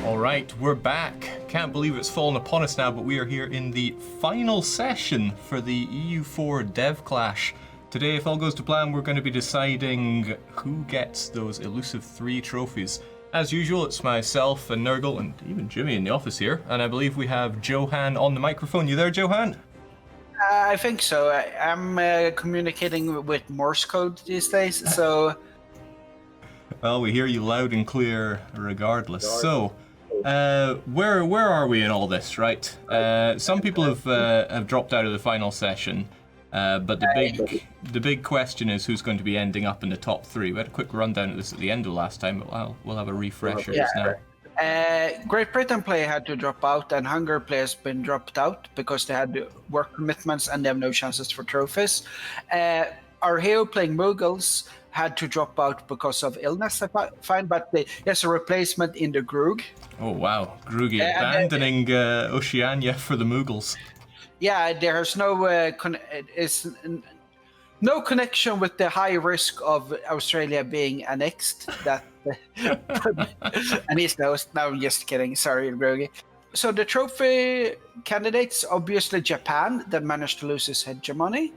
All right, we're back. Can't believe it's fallen upon us now, but we are here in the final session for the EU4 Dev Clash. Today, if all goes to plan, we're going to be deciding who gets those elusive 3 trophies. As usual, it's myself and Nurgle and even Jimmy in the office here, and I believe we have Johan on the microphone. You there, Johan? I think so. I'm communicating with Morse code these days, so... Well, we hear you loud and clear regardless. So, where are we in all this, right? Some people have dropped out of the final session, but the big question is who's going to be ending up in the top 3. We had a quick rundown of this at the end of last time, but we'll have a refresher just now. Great Britain player had to drop out, and Hungary players been dropped out because they had work commitments and they have no chances for trophies. Our hero playing Muggles had to drop out because of illness, I find, but there's a replacement in the Grug. Oh wow, Grugi abandoning Oceania for the Muggles. Yeah, there's no connection with the high risk of Australia being annexed. That and he's no, I'm just kidding. Sorry, Grugi. So the trophy candidates, obviously Japan, that managed to lose his hegemony.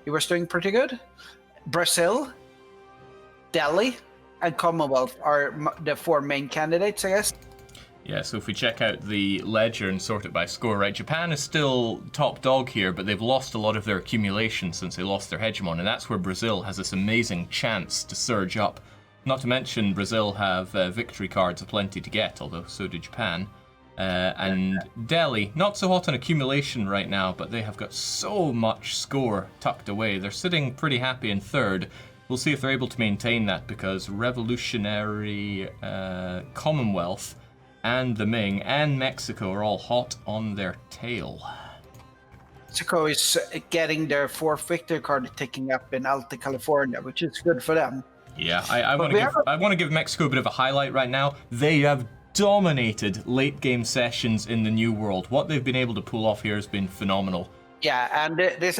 He was doing pretty good. Brazil, Delhi, and Commonwealth are the 4 main candidates, I guess. Yeah, so if we check out the ledger and sort it by score, right, Japan is still top dog here, but they've lost a lot of their accumulation since they lost their hegemon, and that's where Brazil has this amazing chance to surge up. Not to mention Brazil have victory cards aplenty to get, although so did Japan. And Delhi, not so hot on accumulation right now, but they have got so much score tucked away. They're sitting pretty happy in 3rd. We'll see if they're able to maintain that, because Revolutionary Commonwealth and the Ming and Mexico are all hot on their tail. Mexico is getting their 4th victory card ticking up in Alta California, which is good for them. Yeah, I want to give Mexico a bit of a highlight right now. They have dominated late game sessions in the New World. What they've been able to pull off here has been phenomenal. Yeah, and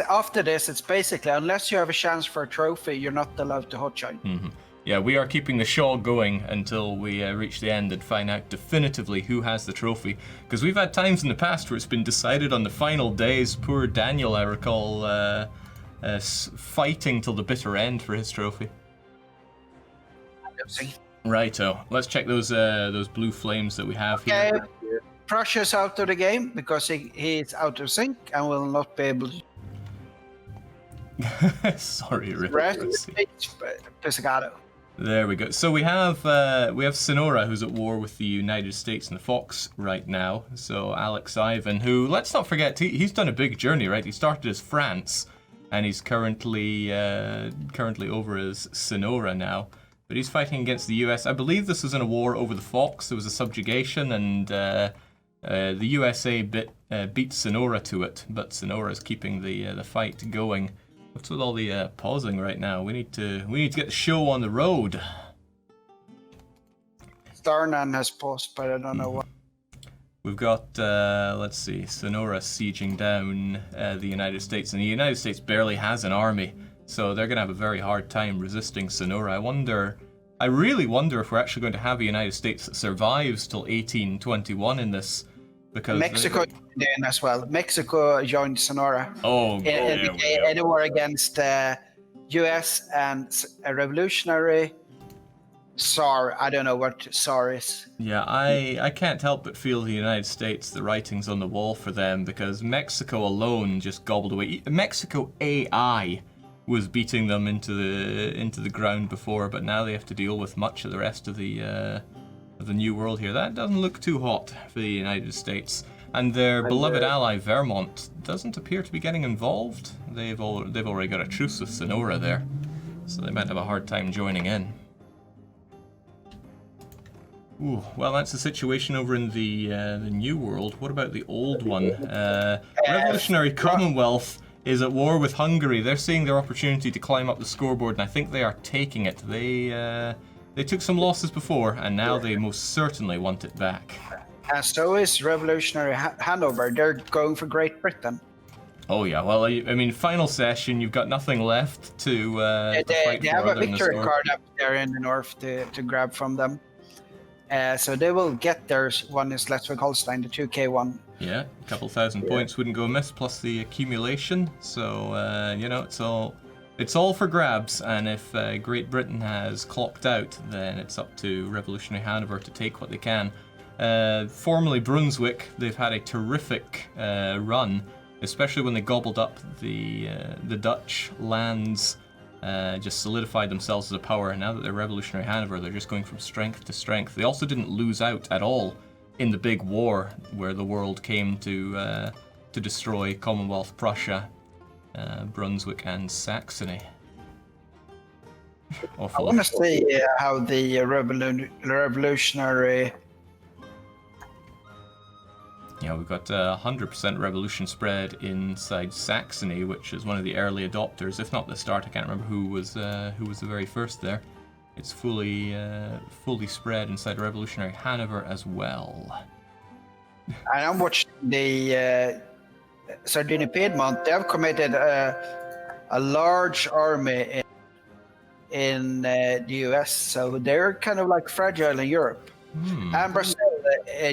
after this, it's basically, unless you have a chance for a trophy, you're not allowed to hotshine. Mm-hmm. Yeah, we are keeping the show going until we reach the end and find out definitively who has the trophy. Because we've had times in the past where it's been decided on the final days. Poor Daniel, I recall, fighting till the bitter end for his trophy. Righto, let's check those blue flames that we have here. Okay, Prussia's out of the game because he's out of sync and will not be able to... Sorry, Rick. Pizzicato. There we go. So we have Sonora, who's at war with the United States and the Fox right now. So Alex Ivan, who, let's not forget, he's done a big journey, right? He started as France, and he's currently over as Sonora now. But he's fighting against the US. I believe this was in a war over the Fox. There was a subjugation, and the USA beat Sonora to it. But Sonora's keeping the fight going. What's with all the pausing right now? We need to get the show on the road. Starnan has paused, but I don't know what. We've got let's see, Sonora sieging down the United States, and the United States barely has an army. So they're going to have a very hard time resisting Sonora. I really wonder if we're actually going to have a United States that survives till 1821 in this. Because Mexico joined in as well. Mexico joined Sonora. In a war against US and a revolutionary Tsar. I don't know what Tsar is. Yeah, I can't help but feel the United States, the writing's on the wall for them, because Mexico alone just gobbled away. Mexico AI was beating them into the ground before, but now they have to deal with much of the rest of the New World here. That doesn't look too hot for the United States, and their beloved ally Vermont doesn't appear to be getting involved. They've already got a truce with Sonora there, so they might have a hard time joining in. Ooh, well, that's the situation over in the New World. What about the old one? Revolutionary Commonwealth is at war with Hungary. They're seeing their opportunity to climb up the scoreboard, and I think they are taking it. They took some losses before, and now they most certainly want it back. And so is Revolutionary Hanover. They're going for Great Britain. Oh yeah, well, I mean, final session, you've got nothing left to fight for. They have a victory card up there in the north to grab from them. So they will get theirs. One is Schleswig-Holstein, the 2K one. Yeah, a couple thousand points wouldn't go amiss, plus the accumulation. So, it's all for grabs. And if Great Britain has clocked out, then it's up to Revolutionary Hanover to take what they can. Formerly Brunswick, they've had a terrific run, especially when they gobbled up the Dutch lands, just solidified themselves as a power. And now that they're Revolutionary Hanover, they're just going from strength to strength. They also didn't lose out at all in the big war where the world came to destroy Commonwealth Prussia, Brunswick, and Saxony. I want to see how the revolutionary. Yeah, we've got 100% revolution spread inside Saxony, which is one of the early adopters, if not the start. I can't remember who was the very first there. It's fully spread inside Revolutionary Hanover as well. And I'm watching the Sardinia Piedmont. They have committed a large army in the US, so they're kind of like fragile in Europe. And Brazil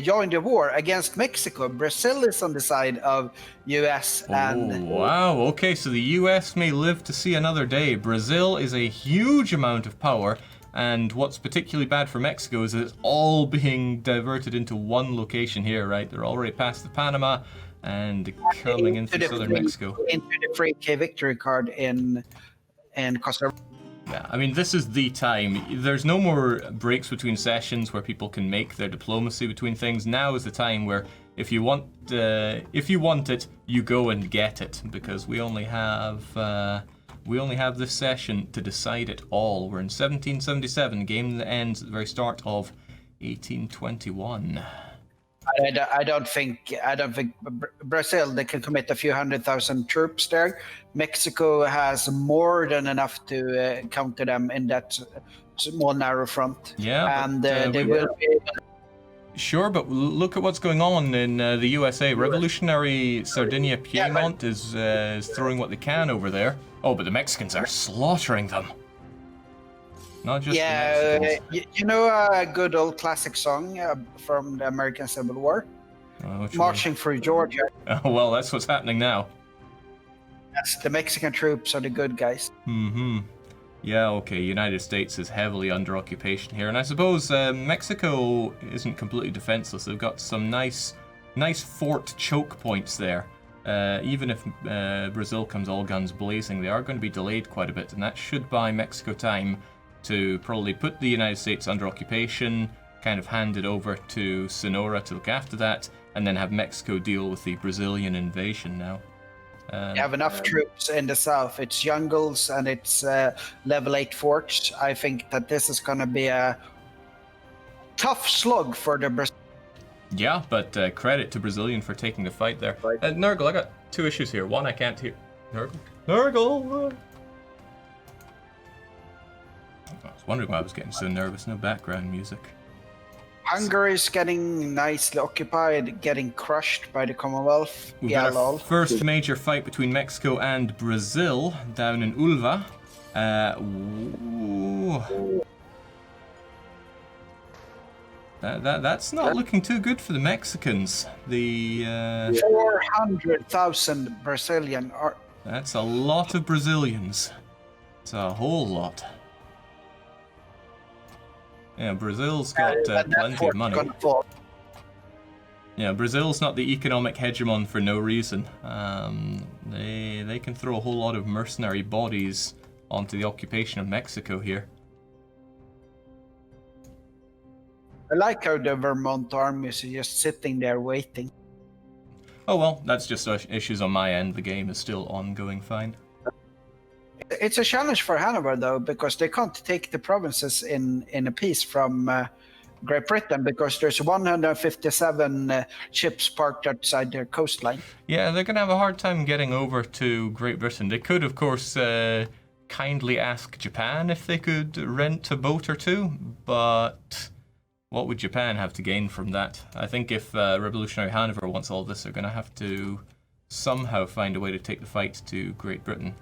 joined the war against Mexico. Brazil is on the side of US and... Wow, okay, so the US may live to see another day. Brazil is a huge amount of power, and what's particularly bad for Mexico is that it's all being diverted into one location here, right? They're already past the Panama and coming into southern Mexico. Into the free K victory card in Costa Rica. Yeah, I mean, this is the time. There's no more breaks between sessions where people can make their diplomacy between things. Now is the time where if you want it, you go and get it, because we only have this session to decide it all. We're in 1777, game that ends at the very start of 1821. I don't think Brazil, they can commit a few 100,000 troops there. Mexico has more than enough to counter them in that small narrow front. Yeah, and they will be able. Sure, but look at what's going on in the USA. Revolutionary Sardinia Piedmont is throwing what they can over there. Oh, but the Mexicans are slaughtering them. Not just the Mexicans. You know a good old classic song from the American Civil War? Marching through Georgia. Oh, well, that's what's happening now. Yes, the Mexican troops are the good guys. Mm-hmm. Yeah, okay, United States is heavily under occupation here, and I suppose Mexico isn't completely defenseless. They've got some nice fort choke points there. Even if Brazil comes all guns blazing, they are going to be delayed quite a bit, and that should buy Mexico time to probably put the United States under occupation, kind of hand it over to Sonora to look after that, and then have Mexico deal with the Brazilian invasion now. You have enough troops in the south. It's jungles and it's level 8 forts. I think that this is going to be a tough slug for the Brazil. Yeah, but credit to Brazilian for taking the fight there. Nurgle, I got two issues here. One, I can't hear. Nurgle! I was wondering why I was getting so nervous. No background music. Hungary is getting nicely occupied, getting crushed by the Commonwealth. We've got our first major fight between Mexico and Brazil down in Ulva. That's not looking too good for the Mexicans. The 400,000 Brazilian are. That's a lot of Brazilians. It's a whole lot. Yeah, Brazil's got plenty of money. Yeah, Brazil's not the economic hegemon for no reason. They can throw a whole lot of mercenary bodies onto the occupation of Mexico here. I like how the Vermont army is just sitting there waiting. Oh well, that's just issues on my end. The game is still ongoing fine. It's a challenge for Hanover, though, because they can't take the provinces in a piece from Great Britain, because there's 157 ships parked outside their coastline. Yeah, they're going to have a hard time getting over to Great Britain. They could, of course, kindly ask Japan if they could rent a boat or two, but what would Japan have to gain from that? I think if Revolutionary Hanover wants all this, they're going to have to somehow find a way to take the fight to Great Britain.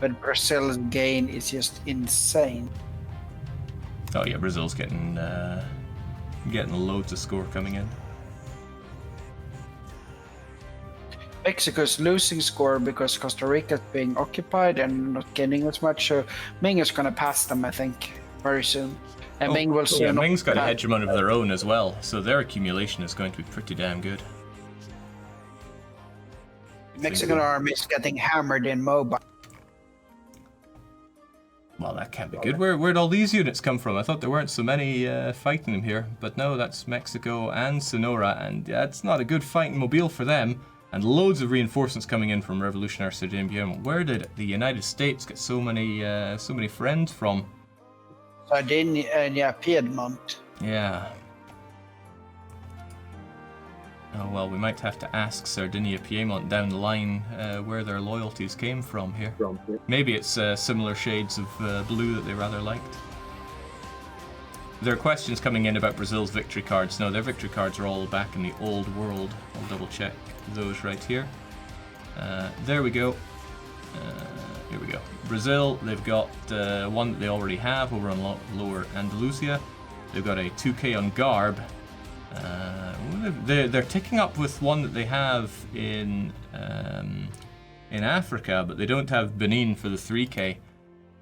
But Brazil's gain is just insane. Oh yeah, Brazil's getting loads of score coming in. Mexico's losing score because Costa Rica's being occupied and not gaining as much. So Ming is going to pass them, I think, very soon. And Ming will soon. Yeah, Ming's got a hegemon of their own as well, so their accumulation is going to be pretty damn good. Mexican army is getting hammered in mobile. Well, that can't be good. Where'd all these units come from? I thought there weren't so many fighting them here, but no, that's Mexico and Sonora, and that's not a good fighting mobile for them. And loads of reinforcements coming in from Revolutionary Sardinia. Where did the United States get so many friends from? Sardinia, Piedmont. Yeah. Oh well, we might have to ask Sardinia, Piedmont down the line where their loyalties came from here. Maybe it's similar shades of blue that they rather liked. There are questions coming in about Brazil's victory cards. No, their victory cards are all back in the old world. I'll double check those right here. There we go. Here we go. Brazil, they've got one that they already have over on Lower Andalusia. They've got a 2K on Garb. They're ticking up with one that they have in Africa, but they don't have Benin for the 3K.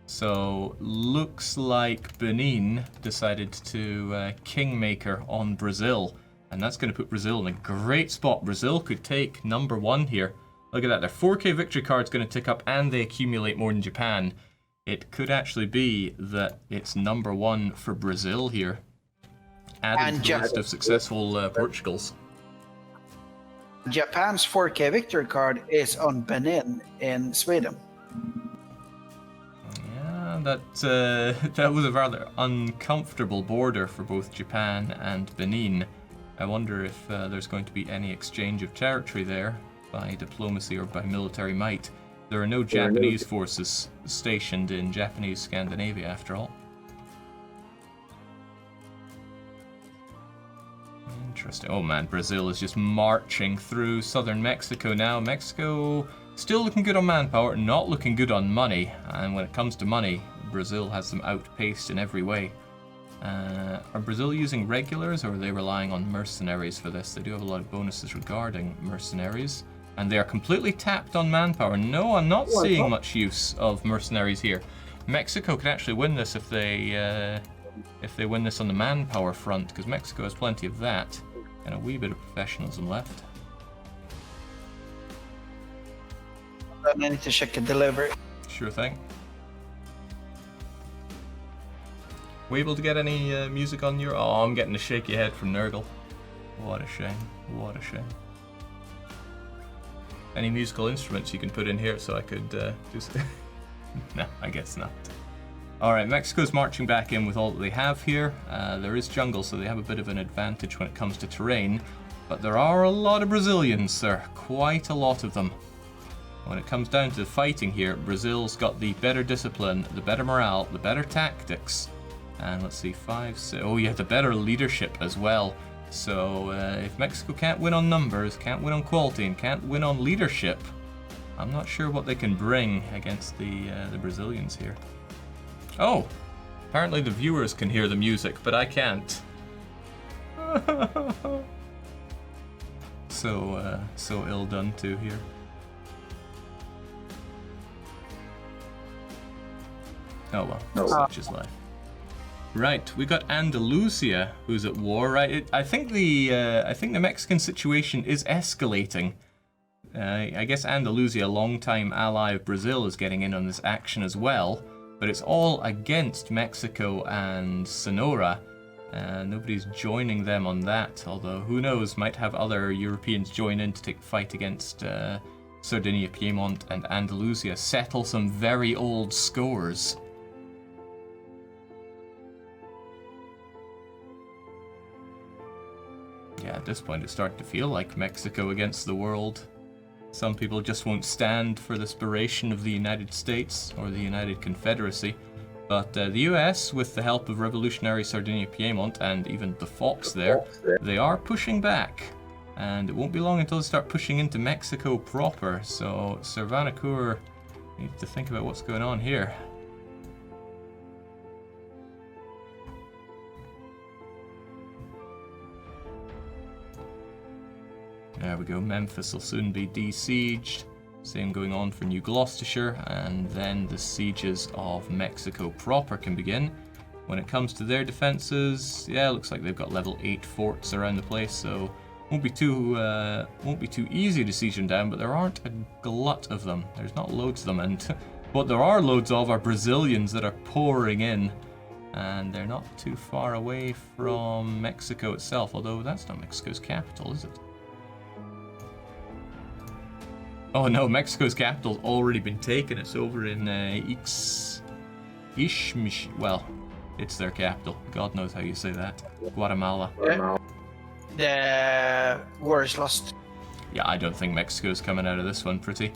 So looks like Benin decided to Kingmaker on Brazil, and that's going to put Brazil in a great spot. Brazil could take number 1 here. Look at that, their 4K victory card's going to tick up, and they accumulate more than Japan. It could actually be that it's number 1 for Brazil here, added to the list of successful Portugals. Japan's 4K victory card is on Benin in Sweden. Yeah, that was a rather uncomfortable border for both Japan and Benin. I wonder if there's going to be any exchange of territory there by diplomacy or by military might. There are no Japanese forces stationed in Japanese Scandinavia, after all. Interesting. Oh man, Brazil is just marching through southern Mexico now. Mexico still looking good on manpower, not looking good on money. And when it comes to money, Brazil has them outpaced in every way. Are Brazil using regulars, or are they relying on mercenaries for this? They do have a lot of bonuses regarding mercenaries. And they are completely tapped on manpower. No, I'm not seeing much use of mercenaries here. Mexico could actually win this if they win this on the manpower front, because Mexico has plenty of that and a wee bit of professionalism left. I need to check a delivery. Sure thing. We able to get any music on your... Oh, I'm getting a shaky head from Nurgle. What a shame. What a shame. Any musical instruments you can put in here so I could just... No, I guess not. Alright, Mexico's marching back in with all that they have here. There is jungle, so they have a bit of an advantage when it comes to terrain. But there are a lot of Brazilians, sir. Quite a lot of them. When it comes down to the fighting here, Brazil's got the better discipline, the better morale, the better tactics. And let's see, 5, 6... Oh yeah, the better leadership as well. So if Mexico can't win on numbers, can't win on quality, and can't win on leadership, I'm not sure what they can bring against the Brazilians here. Oh, apparently the viewers can hear the music, but I can't. So ill done too here. Oh well, such is life. Right, we got Andalusia, who's at war. Right, I think the Mexican situation is escalating. I guess Andalusia, a long-time ally of Brazil, is getting in on this action as well. But it's all against Mexico and Sonora. Nobody's joining them on that. Although who knows, might have other Europeans join in to take the fight against Sardinia, Piedmont, and Andalusia, settle some very old scores. Yeah, at this point it's starting to feel like Mexico against the world. Some people just won't stand for the aspiration of the United States or the United Confederacy. But the US, with the help of Revolutionary Sardinia Piedmont and even the Fox there, they are pushing back. And it won't be long until they start pushing into Mexico proper. So Cervanacour needs to think about what's going on here. There we go. Memphis will soon be desieged. Same going on for New Gloucestershire, and then the sieges of Mexico proper can begin. When it comes to their defenses, yeah, looks like they've got level 8 forts around the place, so won't be too easy to siege them down. But there aren't a glut of them. There's not loads of them, and what there are loads of are Brazilians that are pouring in, and they're not too far away from Mexico itself. Although that's not Mexico's capital, is it? Oh no, Mexico's capital's already been taken. It's over in well, it's their capital. God knows how you say that. Guatemala. The war is lost. Yeah, I don't think Mexico's coming out of this one pretty.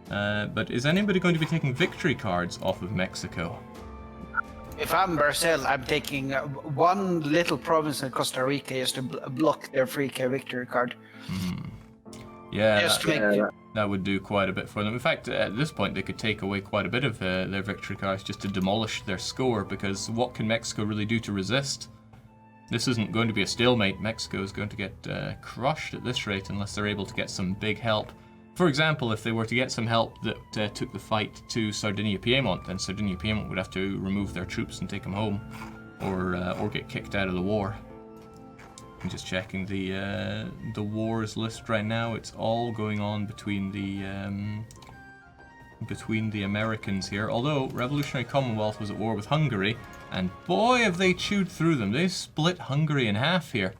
But is anybody going to be taking victory cards off of Mexico? If I'm Brazil, I'm taking one little province in Costa Rica just to block their free victory card. Yeah, Just to make that would do quite a bit for them. In fact, at this point, they could take away quite a bit of their victory cards just to demolish their score, because what can Mexico really do to resist? This isn't going to be a stalemate. Mexico is going to get crushed at this rate unless they're able to get some big help. For example, if they were to get some help that took the fight to Sardinia-Piedmont, then Sardinia-Piedmont would have to remove their troops and take them home, or get kicked out of the war. I'm just checking the wars list right now. It's all going on between the Americans here. Although Revolutionary Commonwealth was at war with Hungary, and boy have they chewed through them. They split Hungary in half here.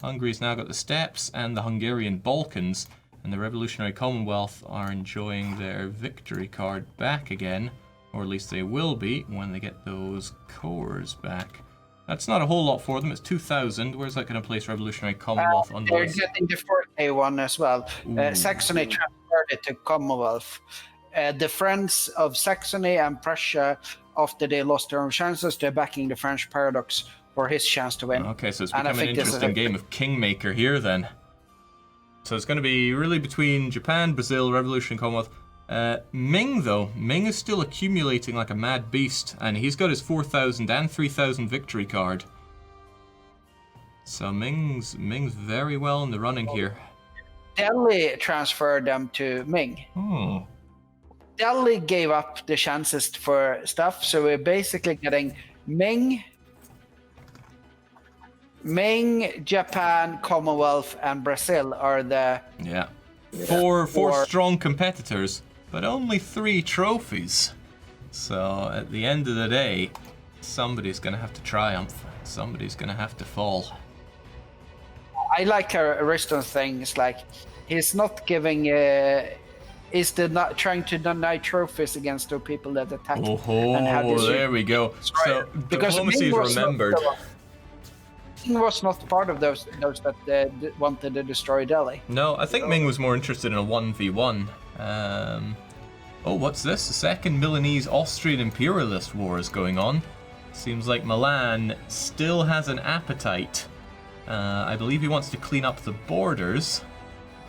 Hungary's now got the steppes and the Hungarian Balkans, and the Revolutionary Commonwealth are enjoying their victory card back again, or at least they will be when they get those cores back. That's not a whole lot for them. It's 2,000. Where's that going to place Revolutionary Commonwealth on the they're list? getting the 4K one as well. Saxony transferred it to Commonwealth. The friends of Saxony and Prussia, after they lost their own chances, they're backing the French paradox for his chance to win. Okay, so it's become an interesting game of Kingmaker here then. So it's going to be really between Japan, Brazil, Revolutionary Commonwealth. Ming, though, Ming is still accumulating like a mad beast, and he's got his 4,000 and 3,000 victory card. So Ming's very well in the running here. Delhi transferred them to Ming. Delhi gave up the chances for stuff, so we're basically getting Ming, Japan, Commonwealth, and Brazil are the four strong competitors, but only 3 trophies. So at the end of the day, somebody's going to have to triumph. Somebody's going to have to fall. I like Ariston's thing. It's like he's not giving. Is not trying to deny trophies against the people that attack. And there we go. So diplomacy is remembered. Ming was not part of those that wanted to destroy Delhi. No, I think Ming was more interested in a 1v1. Oh, what's this? The second Milanese-Austrian imperialist war is going on. Seems like Milan still has an appetite. I believe he wants to clean up the borders.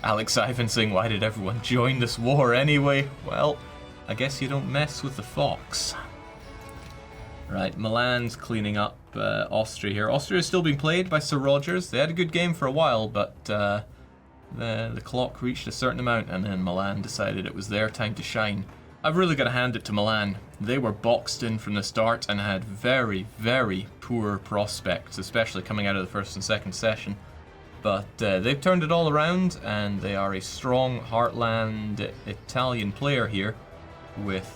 Alex Ivan saying, why did everyone join this war anyway? Well, I guess you don't mess with the fox. Right, Milan's cleaning up Austria here. Austria is still being played by Sir Rogers. They had a good game for a while, but the clock reached a certain amount, and then Milan decided it was their time to shine. I've really got to hand it to Milan. They were boxed in from the start and had very, very poor prospects, especially coming out of the first and second session. But they've turned it all around, and they are a strong heartland Italian player here with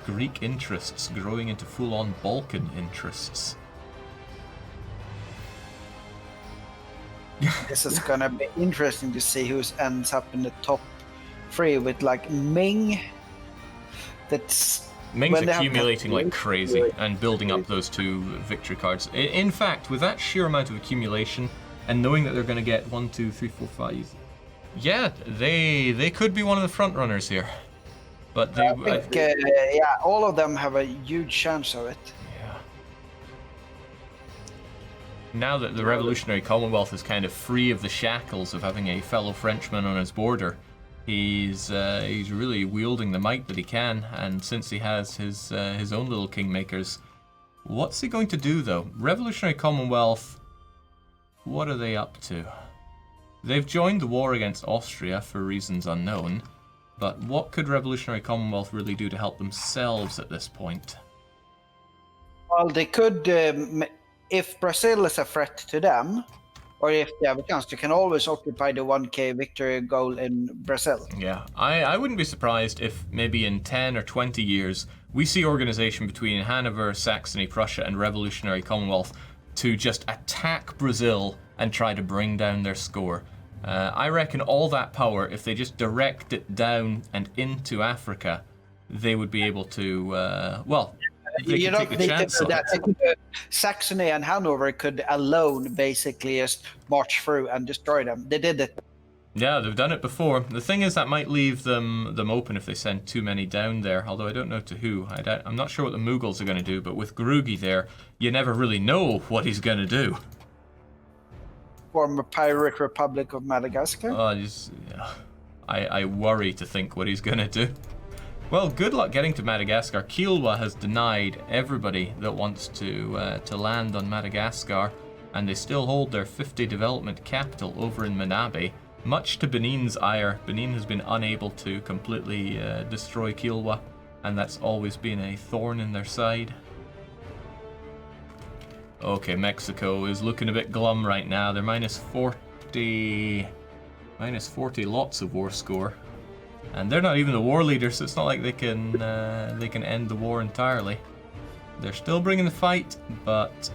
Greek interests growing into full-on Balkan interests. This is gonna be interesting to see who ends up in the top 3 with like Ming. Ming's accumulating like crazy and building up those 2 victory cards. In fact, with that sheer amount of accumulation and knowing that they're going to get 1, 2, 3, 4, 5, yeah, they could be one of the front runners here. But I think, all of them have a huge chance of it. Yeah. Now that the Revolutionary Commonwealth is kind of free of the shackles of having a fellow Frenchman on his border, he's really wielding the might that he can, and since he has his own little kingmakers, what's he going to do though? Revolutionary Commonwealth, what are they up to? They've joined the war against Austria for reasons unknown, but what could Revolutionary Commonwealth really do to help themselves at this point? Well, they could, if Brazil is a threat to them, or if they have a chance, they can always occupy the 1K victory goal in Brazil. Yeah, I wouldn't be surprised if maybe in 10 or 20 years we see organization between Hanover, Saxony, Prussia, and Revolutionary Commonwealth to just attack Brazil and try to bring down their score. I reckon all that power, if they just direct it down and into Africa, they would be able to, they could take a chance on it. Saxony and Hanover could alone basically just march through and destroy them. They did it. Yeah, they've done it before. The thing is that might leave them open if they send too many down there, although I don't know to who. I'm not sure what the Mughals are going to do, but with Grugi there, you never really know what he's going to do. Former Pirate Republic of Madagascar. I worry to think what he's going to do. Well, good luck getting to Madagascar. Kilwa has denied everybody that wants to land on Madagascar, and they still hold their 50 development capital over in Manabe. Much to Benin's ire, Benin has been unable to completely destroy Kilwa, and that's always been a thorn in their side. Okay, Mexico is looking a bit glum right now. They're minus 40 lots of war score. And they're not even the war leader, so it's not like they can end the war entirely. They're still bringing the fight, but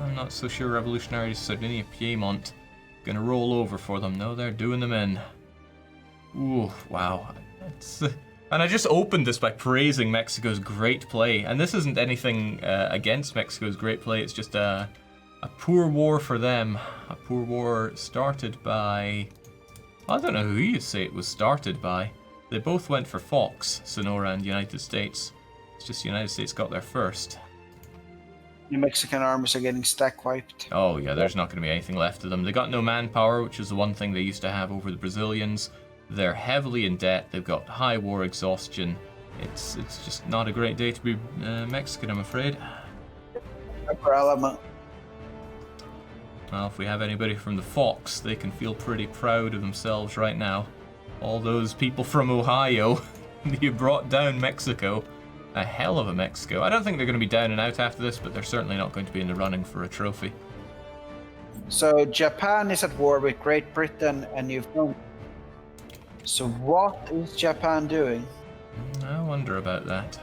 I'm not so sure Revolutionary Sardinia Piedmont gonna roll over for them. No, they're doing them in. Ooh, wow. And I just opened this by praising Mexico's great play, and this isn't anything against Mexico's great play. It's just a poor war for them. A poor war started by, I don't know who you say it was started by. They both went for Fox, Sonora and United States. It's just the United States got there first. The Mexican armies are getting stack wiped. Oh yeah, there's not going to be anything left of them. They got no manpower, which is the one thing they used to have over the Brazilians. They're heavily in debt. They've got high war exhaustion. It's just not a great day to be Mexican, I'm afraid. Well, if we have anybody from the Fox, they can feel pretty proud of themselves right now. All those people from Ohio, you brought down Mexico. A hell of a Mexico. I don't think they're going to be down and out after this, but they're certainly not going to be in the running for a trophy. So Japan is at war with Great Britain and Newfoundland. So what is Japan doing? I wonder about that.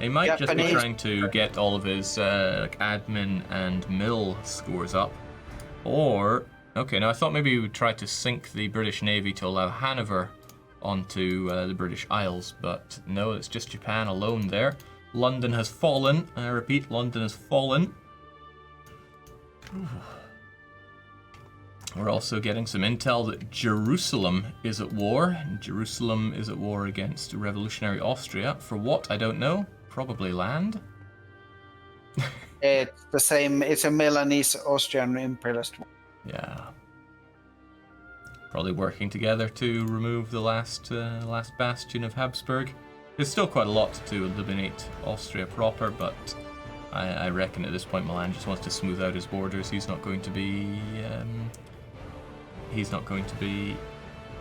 He might just be trying to get all of his admin and mill scores up. Or, okay, now I thought maybe we would try to sink the British Navy to allow Hanover onto the British Isles, but no, it's just Japan alone there. London has fallen. I repeat, London has fallen. We're also getting some intel that Jerusalem is at war. Jerusalem is at war against revolutionary Austria. For what? I don't know. Probably land. It's the same. It's a Milanese-Austrian imperialist war. Yeah. Probably working together to remove the last bastion of Habsburg. There's still quite a lot to eliminate Austria proper, but I reckon at this point Milan just wants to smooth out his borders. He's not going to be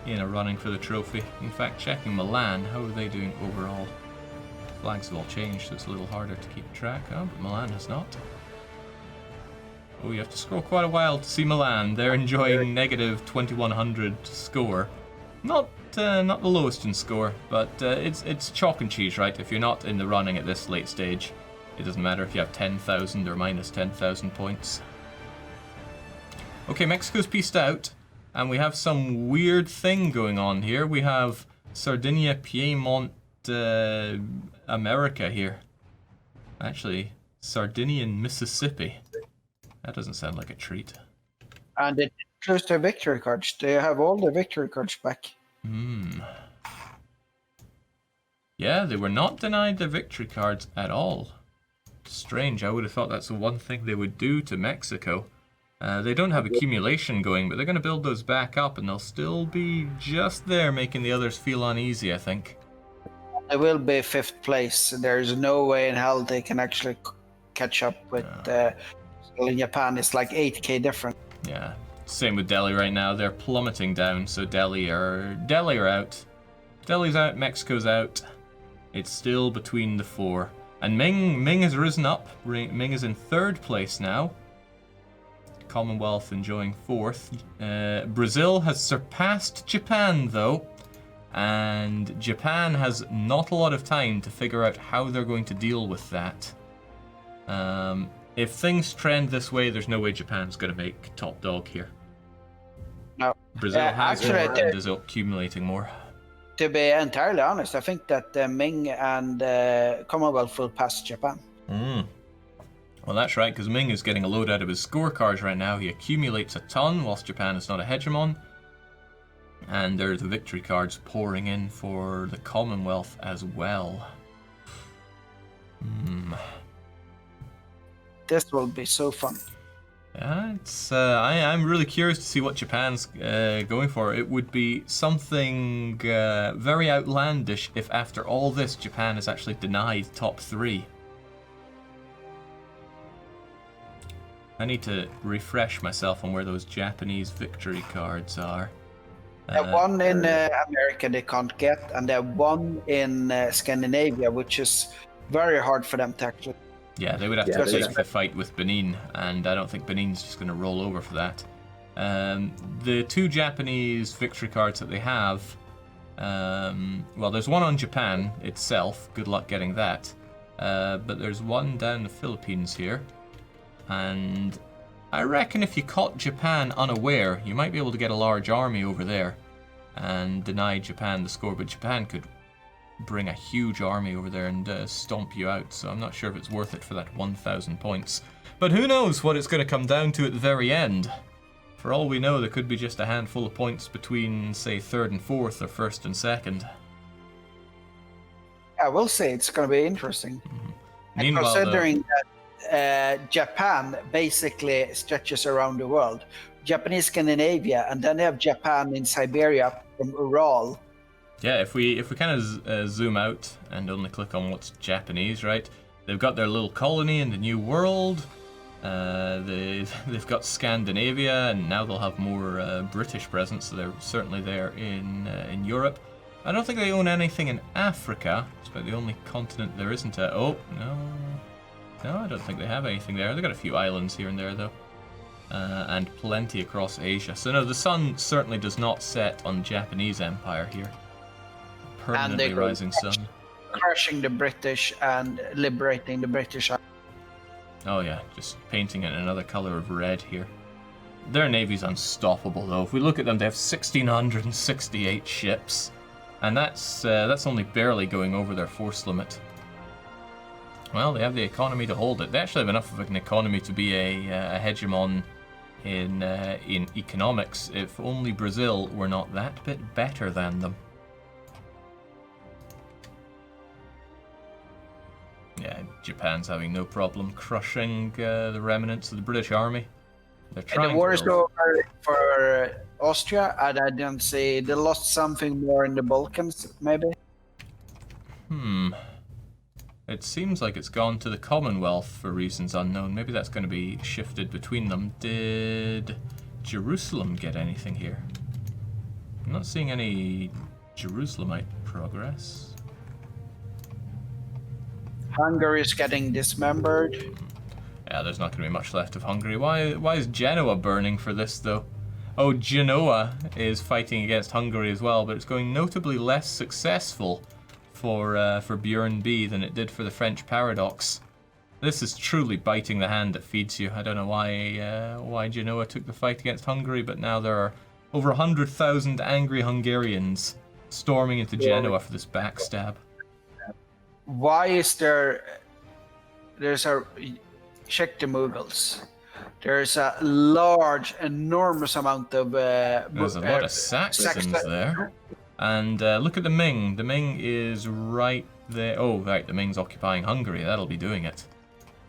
in a running for the trophy. In fact, checking Milan, how are they doing overall? Flags have all changed, so it's a little harder to keep track. Oh, but Milan has not. Oh, you have to scroll quite a while to see Milan. They're enjoying negative 2100 score. Not the lowest in score, but it's chalk and cheese, right? If you're not in the running at this late stage, it doesn't matter if you have 10,000 or minus 10,000 points. Okay, Mexico's pieced out, and we have some weird thing going on here. We have Sardinia, Piedmont, America here. Actually, Sardinian Mississippi. That doesn't sound like a treat. And they closed their victory cards. They have all their victory cards back. Yeah, they were not denied their victory cards at all. Strange, I would have thought that's the one thing they would do to Mexico. They don't have accumulation going, but they're going to build those back up, and they'll still be just there, making the others feel uneasy, I think. They will be 5th place. There's no way in hell they can actually catch up with... in Japan, it's like 8k different. Yeah. Same with Delhi right now. They're plummeting down, so Delhi are out. Delhi's out, Mexico's out. It's still between the four. And Ming has risen up. Ming is in 3rd place now. Commonwealth enjoying 4th. Brazil has surpassed Japan, though. And Japan has not a lot of time to figure out how they're going to deal with that. If things trend this way, there's no way Japan's going to make top dog here. No. Brazil has more and is accumulating more. To be entirely honest, I think that Ming and Commonwealth will pass Japan. Well, that's right, because Ming is getting a load out of his scorecards right now. He accumulates a ton, whilst Japan is not a hegemon. And there are the victory cards pouring in for the Commonwealth as well. This will be so fun. Yeah, I'm really curious to see what Japan's going for. It would be something very outlandish if after all this Japan is actually denied top 3. I need to refresh myself on where those Japanese victory cards are. The one in America they can't get, and the one in Scandinavia, which is very hard for them to actually. Yeah, they would have to take the fight with Benin, and I don't think Benin's just going to roll over for that. The 2 Japanese victory cards that they have, well, there's one on Japan itself. Good luck getting that. But there's one down the Philippines here. And I reckon if you caught Japan unaware, you might be able to get a large army over there and deny Japan the score, but Japan could bring a huge army over there and stomp you out, so I'm not sure if it's worth it for that 1,000 points. But who knows what it's going to come down to at the very end. For all we know, there could be just a handful of points between, say, 3rd and 4th, or 1st and 2nd. I will say it's going to be interesting. Meanwhile, considering that Japan basically stretches around the world. Japanese Scandinavia, and then they have Japan in Siberia from Ural. Yeah, if we kind of zoom out and only click on what's Japanese, right? They've got their little colony in the New World. They've got Scandinavia, and now they'll have more British presence. So they're certainly there in Europe. I don't think they own anything in Africa. It's about the only continent there isn't a. Oh no, I don't think they have anything there. They've got a few islands here and there though, and plenty across Asia. So no, the sun certainly does not set on the Japanese Empire here. Permanently rising sun. Crushing the British and liberating the British. Oh yeah, just painting it in another color of red here. Their navy's unstoppable though. If we look at them, they have 1,668 ships. And that's only barely going over their force limit. Well, they have the economy to hold it. They actually have enough of an economy to be a hegemon in economics, if only Brazil were not that bit better than them. Yeah, Japan's having no problem crushing the remnants of the British army. They're trying. And the war is over for Austria, and I don't see they lost something more in the Balkans, maybe. It seems like it's gone to the Commonwealth for reasons unknown. Maybe that's going to be shifted between them. Did Jerusalem get anything here? I'm not seeing any Jerusalemite progress. Hungary is getting dismembered. Yeah, there's not going to be much left of Hungary. Why is Genoa burning for this, though? Oh, Genoa is fighting against Hungary as well, but it's going notably less successful for Bjorn B than it did for the French Paradox. This is truly biting the hand that feeds you. I don't know why Genoa took the fight against Hungary, but now there are over 100,000 angry Hungarians storming into Genoa for this backstab. Why is there's a check the Mughals. There's a large, enormous amount of there's a lot of Saxons there. And look at the Ming. The Ming is right there. Oh, right, the Ming's occupying Hungary. That'll be doing it.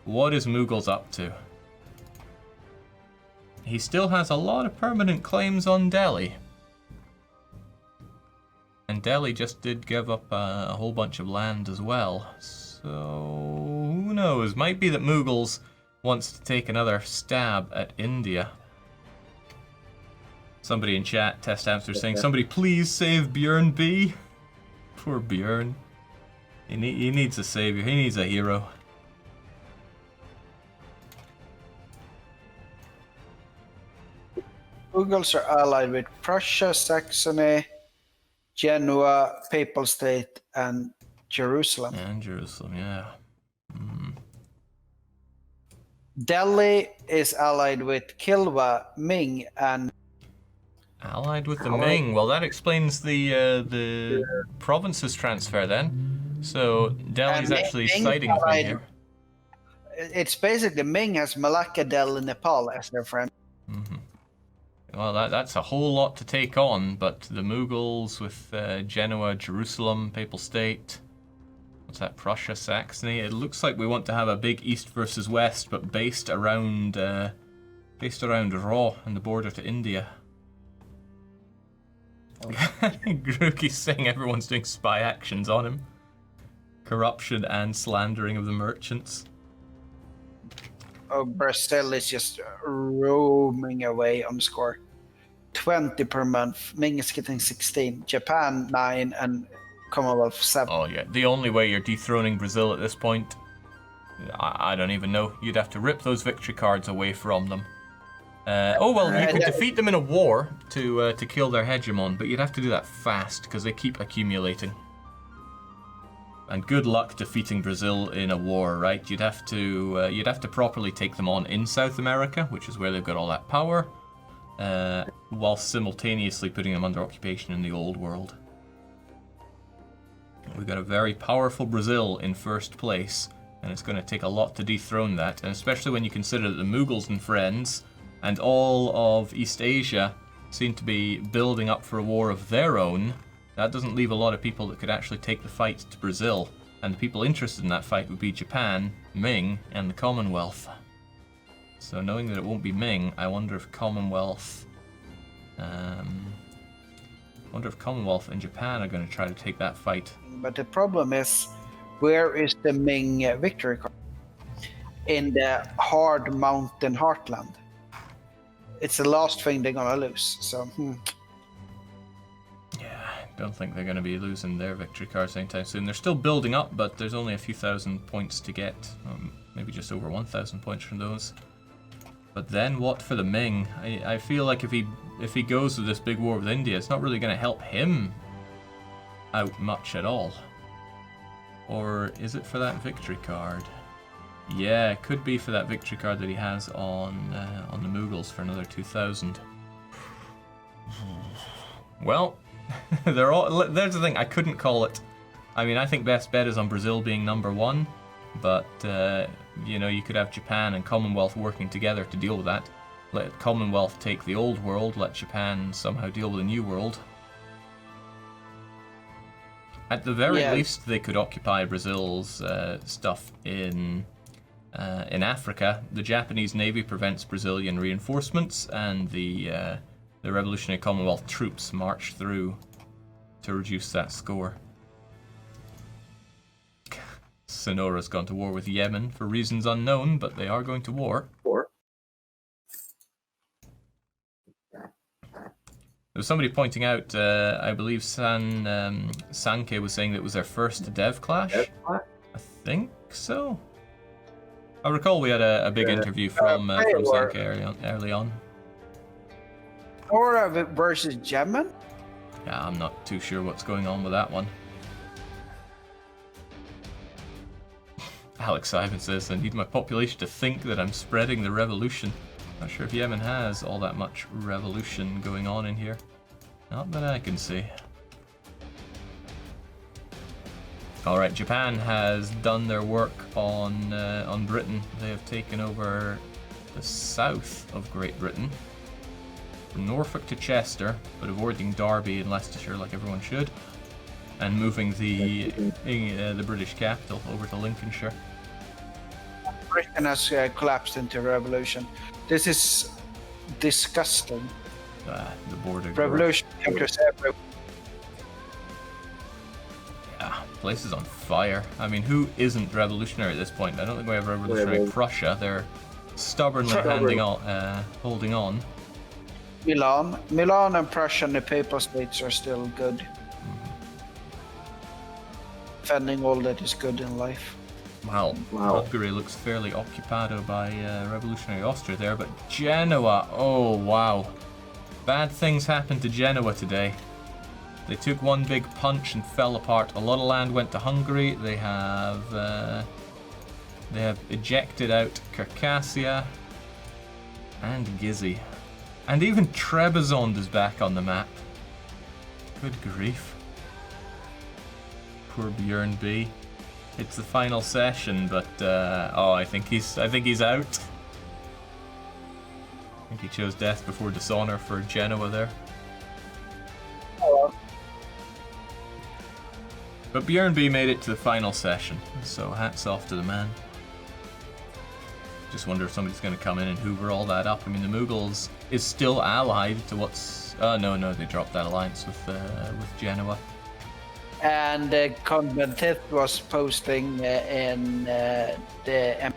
What is Mughals up to? He still has a lot of permanent claims on Delhi. And Delhi just did give up a whole bunch of land as well. So, who knows? Might be that Mughals wants to take another stab at India. Somebody in chat, Test Amster, saying, somebody please save Bjorn B. Poor Bjorn. He needs a savior. He needs a hero. Mughals are allied with Prussia, Saxony, Genoa, Papal State, and Jerusalem. And Jerusalem, yeah. Delhi is allied with Kilwa, Ming, and... Allied with the Ming. Well, that explains the provinces transfer then. So Delhi's actually siding with me here. It's basically Ming has Malacca, Delhi, Nepal as their friend. Well, that's a whole lot to take on, but the Mughals with Genoa, Jerusalem, Papal State. What's that? Prussia, Saxony. It looks like we want to have a big East versus West, but based around Raw and the border to India. Grookey's saying everyone's doing spy actions on him. Corruption and slandering of the merchants. Oh, Brazil is just roaming away on score. 20 per month. Ming is getting 16. Japan 9 and Commonwealth 7. Oh yeah, the only way you're dethroning Brazil at this point, I don't even know. You'd have to rip those victory cards away from them. Oh well, you could defeat them in a war to kill their hegemon, but you'd have to do that fast because they keep accumulating. And good luck defeating Brazil in a war, right? You'd have to properly take them on in South America, which is where they've got all that power, while simultaneously putting them under occupation in the old world. We've got a very powerful Brazil in first place, and it's going to take a lot to dethrone that, and especially when you consider that the Mughals and friends and all of East Asia seem to be building up for a war of their own. That doesn't leave a lot of people that could actually take the fight to Brazil, and the people interested in that fight would be Japan, Ming, and the Commonwealth. So knowing that it won't be Ming, I wonder if Commonwealth and Japan are going to try to take that fight. But the problem is, where is the Ming victory card? In the hard mountain heartland. It's the last thing they're going to lose, so... Yeah, I don't think they're going to be losing their victory cards anytime soon. They're still building up, but there's only a few thousand points to get. Maybe just over 1,000 points from those. But then what for the Ming? I feel like if he goes with this big war with India, it's not really going to help him out much at all. Or is it for that victory card? Yeah, it could be for that victory card that he has on the Mughals for another 2,000. Well, there's the thing, I couldn't call it. I mean, I think best bet is on Brazil being number one, but you know, you could have Japan and Commonwealth working together to deal with that. Let Commonwealth take the old world, let Japan somehow deal with the new world. At the very least, they could occupy Brazil's stuff in Africa. The Japanese Navy prevents Brazilian reinforcements, and the Revolutionary Commonwealth troops march through to reduce that score. Sonora's gone to war with Yemen for reasons unknown, but they are going to war. There was somebody pointing out, I believe Sanke was saying that it was their first dev clash. I think so. I recall we had a big interview from Sanke early on. Or versus Yemen? Yeah, I'm not too sure what's going on with that one. Alex Simon says, I need my population to think that I'm spreading the revolution. Not sure if Yemen has all that much revolution going on in here. Not that I can see. Alright, Japan has done their work on Britain. They have taken over the south of Great Britain. From Norfolk to Chester, but avoiding Derby and Leicestershire like everyone should. And moving the British capital over to Lincolnshire. Britain has collapsed into revolution. This is disgusting. The border. Revolution countries everywhere. Yeah, place is on fire. I mean, who isn't revolutionary at this point? I don't think we have revolutionary Prussia. They're stubbornly holding on. Milan and Prussia and the Papal States are still good. Defending all that is good in life. Wow. Hungary looks fairly occupado by revolutionary Austria there, but Genoa, oh wow. Bad things happened to Genoa today. They took one big punch and fell apart. A lot of land went to Hungary. They have ejected out Circassia and Gizzi. And even Trebizond is back on the map. Good grief. Poor Bjorn B. It's the final session, but I think he's out. I think he chose death before dishonor for Genoa there. Oh, But Bjorn B made it to the final session, so hats off to the man. Just wonder if somebody's going to come in and hoover all that up. I mean, the Mughals is still allied to what's... no, they dropped that alliance with Genoa. And Conventet was posting in the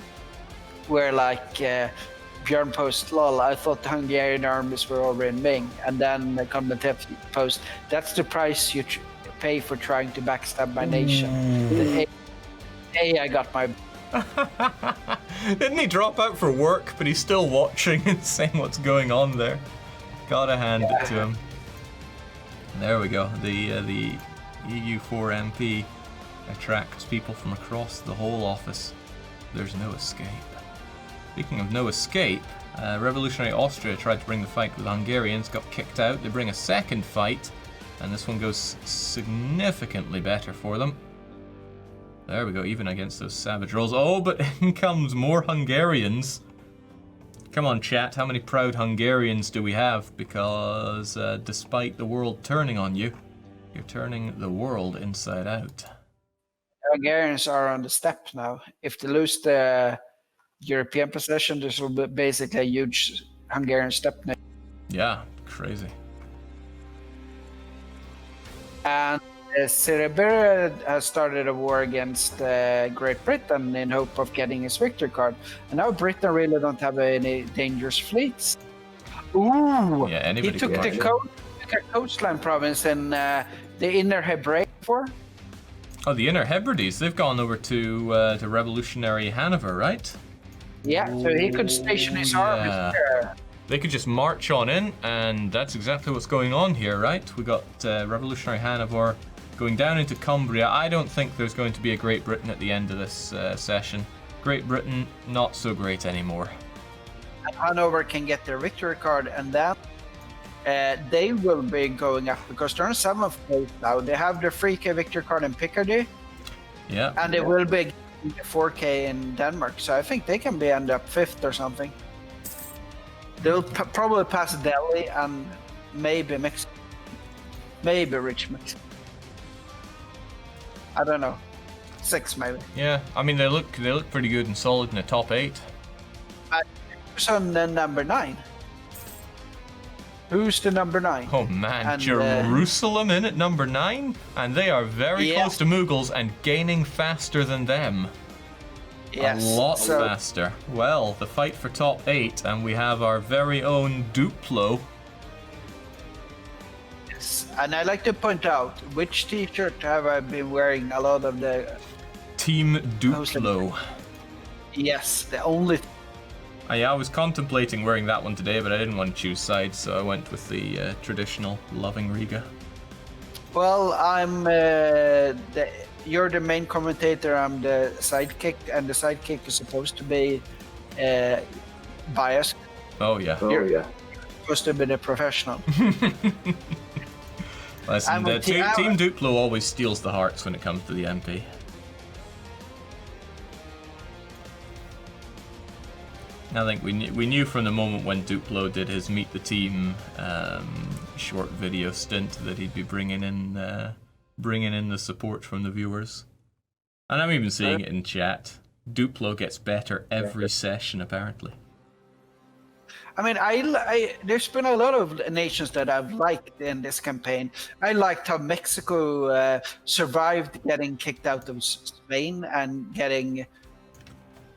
where Björn post lol, I thought the Hungarian armies were over in Ming, and then Conventet post, that's the price you pay for trying to backstab my nation. Hey, I got my... Didn't he drop out for work, but he's still watching and saying what's going on there? Gotta hand it to him. There we go. The EU4 MP attracts people from across the whole office. There's no escape. Speaking of no escape, revolutionary Austria tried to bring the fight with the Hungarians, got kicked out. They bring a second fight, and this one goes significantly better for them. There we go, even against those savage rolls. Oh, but in comes more Hungarians. Come on, chat, how many proud Hungarians do we have? Because despite the world turning on you, you're turning the world inside out. Hungarians are on the step now. If they lose the European possession, this will be basically a huge Hungarian step now. Yeah, crazy. And Siberia has started a war against Great Britain in hope of getting his victory card. And now Britain really don't have any dangerous fleets. Ooh! Yeah, anybody he took the coastline province in the Inner Hebraic War. Oh, the Inner Hebrides, they've gone over to revolutionary Hanover, right? Yeah, so he could station his armies there. They could just march on in, and that's exactly what's going on here, right? We got revolutionary Hanover going down into Cumbria. I don't think there's going to be a Great Britain at the end of this session. Great Britain, not so great anymore. And Hanover can get their victory card, and then they will be going up because they're on 7th place now. They have their 3K victory card in Picardy. Yeah. And they will be getting the 4K in Denmark. So I think they can end up 5th or something. They'll probably pass Delhi and maybe Mexico. Maybe Richmond. I don't know. 6 maybe. Yeah, I mean they look pretty good and solid in the top 8. Who's on the number 9? Who's the number 9? Oh man, and, Jerusalem in at number 9, and they are very close to Mughals and gaining faster than them. Yes, a lot faster. Well, the fight for top 8, and we have our very own Duplo. Yes, and I like to point out which t-shirt have I been wearing a lot of the... Team Duplo. Yes, the only... I was contemplating wearing that one today, but I didn't want to choose sides, so I went with the traditional Loving Riga. Well, you're the main commentator, I'm the sidekick, and the sidekick is supposed to be biased. Oh yeah. You're supposed to be the professional. Listen, Team Duplo always steals the hearts when it comes to the MP. I think we knew from the moment when Duplo did his Meet the Team short video stint that he'd be bringing in the support from the viewers. And I'm even seeing it in chat. Duplo gets better every session, apparently. I mean, there's been a lot of nations that I've liked in this campaign. I liked how Mexico survived getting kicked out of Spain and getting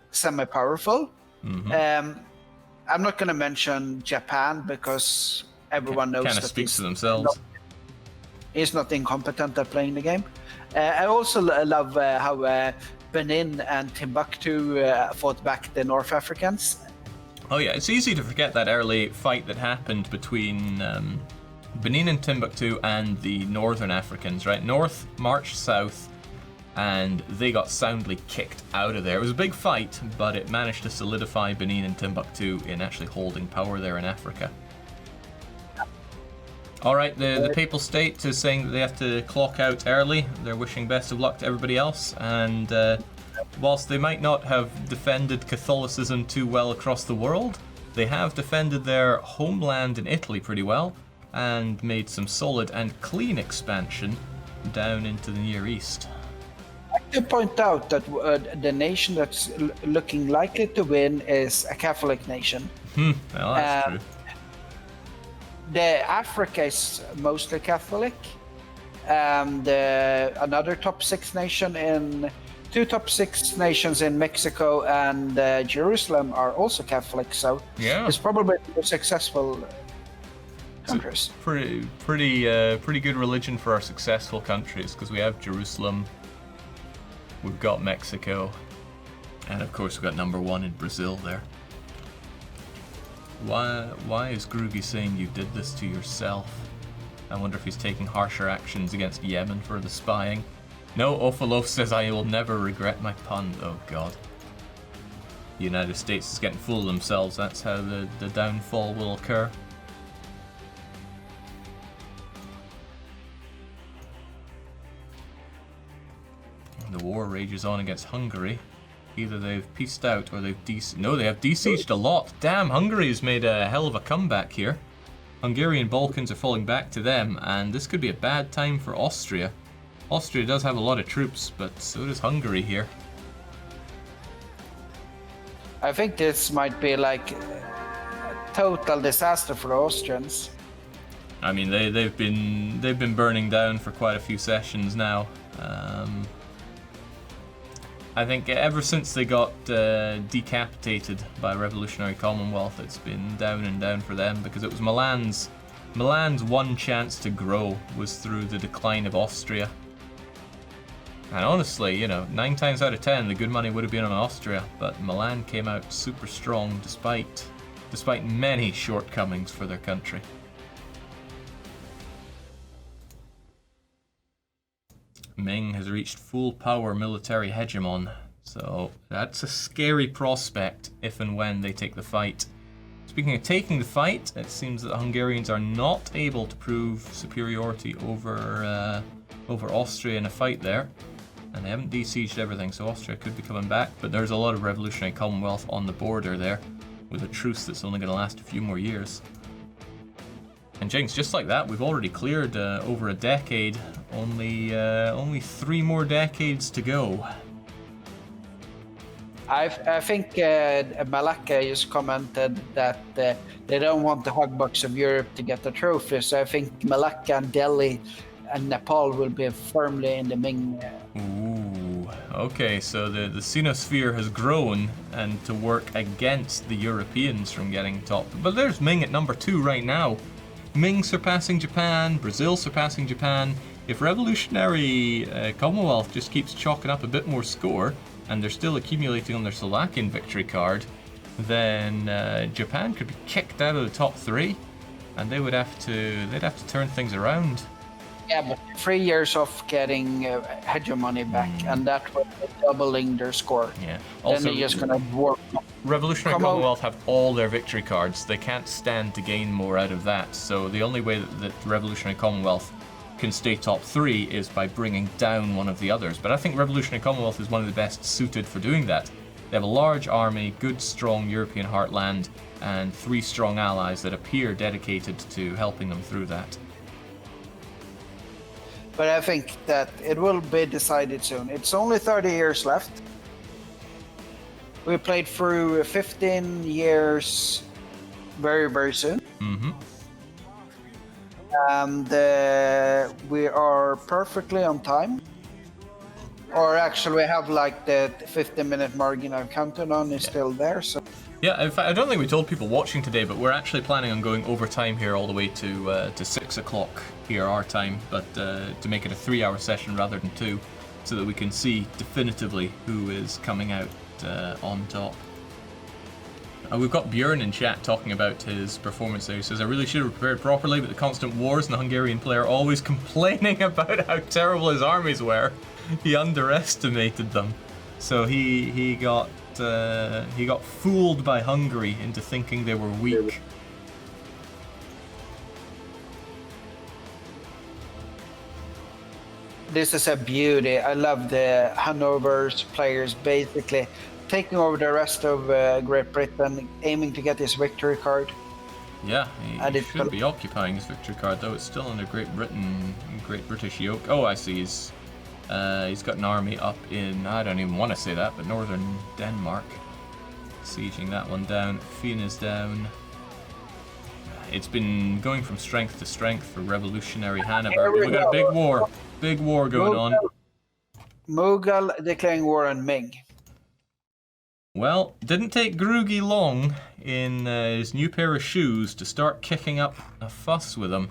semi-powerful. Mm-hmm. I'm not going to mention Japan because everyone knows kind of that speaks for themselves. He's not incompetent at playing the game. I also love how Benin and Timbuktu fought back the North Africans. Oh yeah, it's easy to forget that early fight that happened between Benin and Timbuktu and the Northern Africans, right? North marched south, and they got soundly kicked out of there. It was a big fight, but it managed to solidify Benin and Timbuktu in actually holding power there in Africa. All right, the Papal State is saying that they have to clock out early. They're wishing best of luck to everybody else, and whilst they might not have defended Catholicism too well across the world, they have defended their homeland in Italy pretty well, and made some solid and clean expansion down into the Near East. I can point out that the nation that's looking likely to win is a Catholic nation. Well, that's true. The Africa is mostly Catholic, and another top 6 nation in 2 top 6 nations in Mexico and Jerusalem are also Catholic. So Yeah. it's probably the most successful countries. Pretty good religion for our successful countries, because we have Jerusalem, we've got Mexico, and of course we've got number 1 in Brazil there. Why is Groogy saying you did this to yourself? I wonder if he's taking harsher actions against Yemen for the spying. No, Ofalof says I will never regret my pun. Oh god. The United States is getting full of themselves. That's how the downfall will occur. The war rages on against Hungary. Either they've peaced out or they've no, they have desieged a lot. Damn, Hungary's made a hell of a comeback here. Hungarian Balkans are falling back to them, and this could be a bad time for Austria. Austria does have a lot of troops, but so does Hungary here. I think this might be like a total disaster for the Austrians. I mean, they've been burning down for quite a few sessions now. I think ever since they got decapitated by Revolutionary Commonwealth, it's been down and down for them, because it was Milan's one chance to grow was through the decline of Austria. And honestly, 9 times out of 10, the good money would have been on Austria, but Milan came out super strong despite many shortcomings for their country. Ming has reached full power military hegemon, so that's a scary prospect if and when they take the fight. Speaking of taking the fight, it seems that the Hungarians are not able to prove superiority over Austria in a fight there, and they haven't besieged everything, so Austria could be coming back, but there's a lot of Revolutionary Commonwealth on the border there, with a truce that's only going to last a few more years. And Jinx, just like that, we've already cleared over a decade. Only 3 more decades to go. I think Malacca just commented that they don't want the hogbucks of Europe to get the trophy. So I think Malacca and Delhi and Nepal will be firmly in the Ming. Ooh, okay, so the Sinosphere has grown, and to work against the Europeans from getting top. But there's Ming at number 2 right now. Ming surpassing Japan, Brazil surpassing Japan. If Revolutionary Commonwealth just keeps chalking up a bit more score, and they're still accumulating on their Slovakian victory card, then Japan could be kicked out of the top 3, and they'd have to turn things around. Yeah, but 3 years of getting hegemony back, and that was doubling their score. Yeah. Then Also, they're just gonna work. Revolutionary Commonwealth have all their victory cards. They can't stand to gain more out of that. So the only way that Revolutionary Commonwealth can stay top 3 is by bringing down one of the others. But I think Revolutionary Commonwealth is one of the best suited for doing that. They have a large army, good strong European heartland, and 3 strong allies that appear dedicated to helping them through that. But I think that it will be decided soon. It's only 30 years left. We played through 15 years very, very soon. Mm-hmm. And we are perfectly on time. Or actually, we have like the 15-minute margin I've counted on is still there. So yeah, in fact, I don't think we told people watching today, but we're actually planning on going overtime here all the way to 6 o'clock here our time, but to make it a 3-hour session rather than 2, so that we can see definitively who is coming out on top. We've got Björn in chat talking about his performance there. He says, I really should have prepared properly, but the constant wars and the Hungarian player always complaining about how terrible his armies were. He underestimated them. So he got fooled by Hungary into thinking they were weak. this is a beauty. I love the Hanover's players basically taking over the rest of Great Britain, aiming to get his victory card. Yeah, he should be occupying his victory card, though it's still under Great British yoke. Oh, I see. He's got an army up in, I don't even want to say that, but northern Denmark. Sieging that one down. Fien is down. It's been going from strength to strength for revolutionary Hanover. We've got a big war going on. Mughal declaring war on Ming. Well, didn't take Grugi long in his new pair of shoes to start kicking up a fuss with him.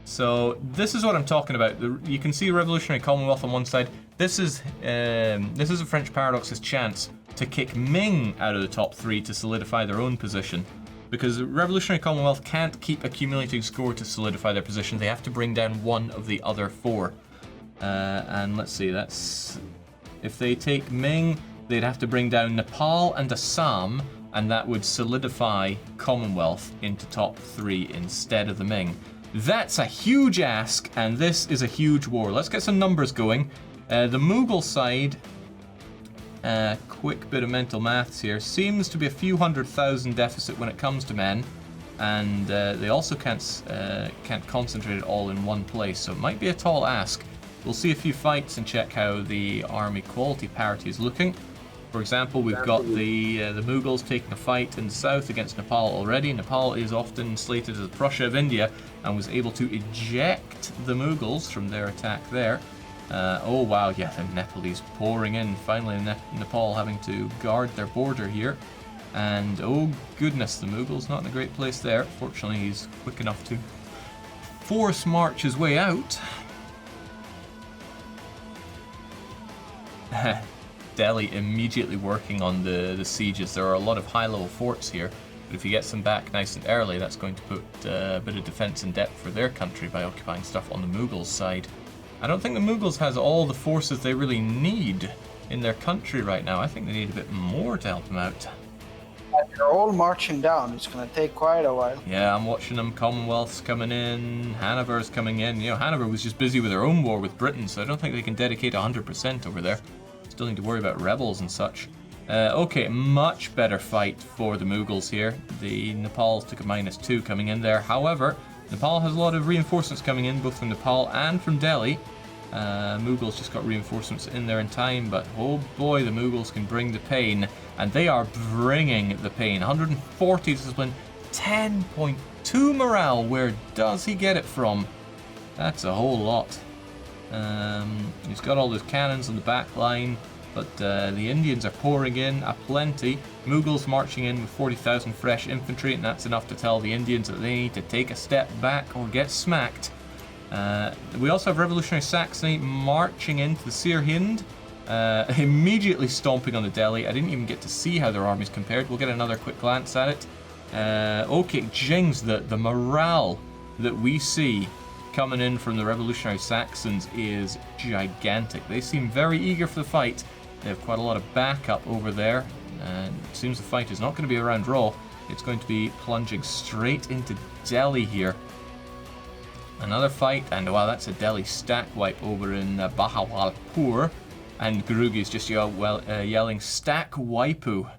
So this is what I'm talking about. You can see Revolutionary Commonwealth on one side. This is a French Paradox's chance to kick Ming out of the top 3 to solidify their own position. Because Revolutionary Commonwealth can't keep accumulating score to solidify their position. They have to bring down one of the other 4. And let's see, that's... If they take Ming, they'd have to bring down Nepal and Assam, and that would solidify Commonwealth into top 3 instead of the Ming. That's a huge ask, and this is a huge war. Let's get some numbers going. The Mughal side, quick bit of mental maths here, seems to be a few 100,000 deficit when it comes to men, and they also can't concentrate it all in one place, so it might be a tall ask. We'll see a few fights and check how the army quality parity is looking. For example, we've got the Mughals taking a fight in the south against Nepal already. Nepal is often slated as the Prussia of India and was able to eject the Mughals from their attack there. Oh wow, yeah, the Nepalese pouring in. Finally, Nepal having to guard their border here. And oh goodness, the Mughals not in a great place there. Fortunately, he's quick enough to force march his way out. Delhi immediately working on the sieges. There are a lot of high-level forts here, but if you get some back nice and early, that's going to put a bit of defense in depth for their country by occupying stuff on the Mughals side. I don't think the Mughals has all the forces they really need in their country right now. I think they need a bit more to help them out. They're all marching down. It's going to take quite a while. Yeah, I'm watching them. Commonwealth's coming in. Hanover's coming in. You know, Hanover was just busy with their own war with Britain, so I don't think they can dedicate 100% over there. Still need to worry about rebels and such. Okay, much better fight for the Mughals here. The Nepal took a -2 coming in there. However, Nepal has a lot of reinforcements coming in, both from Nepal and from Delhi. Mughals just got reinforcements in there in time, but oh boy, the Mughals can bring the pain. And they are bringing the pain. 140 discipline, 10.2 morale. Where does he get it from? That's a whole lot. He's got all those cannons on the back line, but the Indians are pouring in aplenty. Mughals marching in with 40,000 fresh infantry, and that's enough to tell the Indians that they need to take a step back or get smacked. We also have Revolutionary Saxony marching into the Sirhind, immediately stomping on the Delhi. I didn't even get to see how their armies compared. We'll get another quick glance at it. Okay, Jings, the morale that we see coming in from the Revolutionary Saxons is gigantic. They seem very eager for the fight. They have quite a lot of backup over there, and it seems the fight is not going to be a round draw. It's going to be plunging straight into Delhi here. Another fight, and wow, that's a Delhi stack wipe over in Bahawalpur, and Gurugi is just yelling stack waipu